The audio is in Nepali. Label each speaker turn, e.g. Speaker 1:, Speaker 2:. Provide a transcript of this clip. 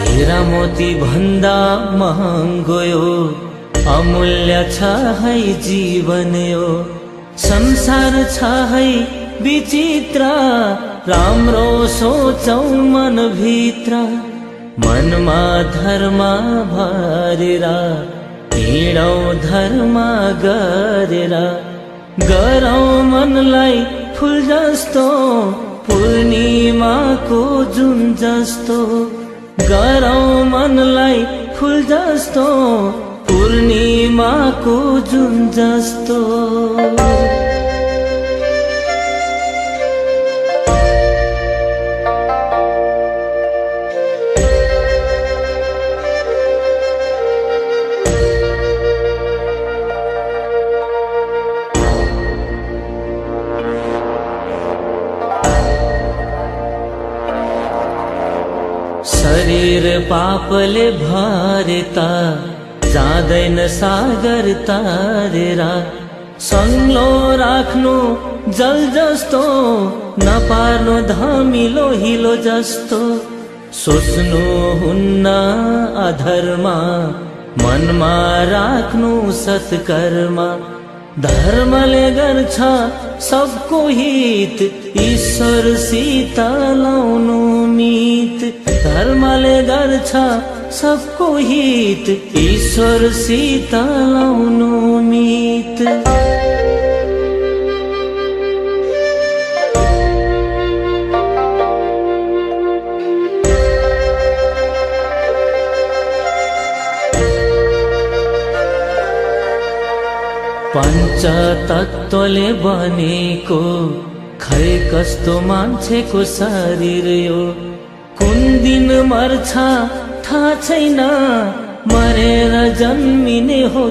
Speaker 1: हीरा मोती भन्दा महँगो यो, अमूल्य छ है जीवन यो। संसार छ है विचित्र, राम्रो सोचौ मन भित्र। मनमा धर्म भरेर हिँडौ धर्म गरेर, गरौ मनलाई फुल जस्तो पूर्णिमाको जुन जस्तो। गरौ मनलाई फुल जस्तो पूर्णिमाको जुन जस्तो। शरीर पापले भरेता, जाँदैन सागर तारेर। सङ्लो राख्नु जल जस्तो, नपार्नु धमिलो हिलो जस्तो। सोच्नु हुन्न अधर्म, मनमा राख्नु सत्कर्म। धर्मले गर्छ सबको हित, ईश्वरसित लाउनु मित। धर्मले गर्छ सबको हित, ईश्वरसित लाउनु मित। पञ्चतत्त्वले बनेको खै कस्तो मान्छेको शरीर यो। कुन दिन मर्छ थाहा छैन, मरेर जन्मिने हो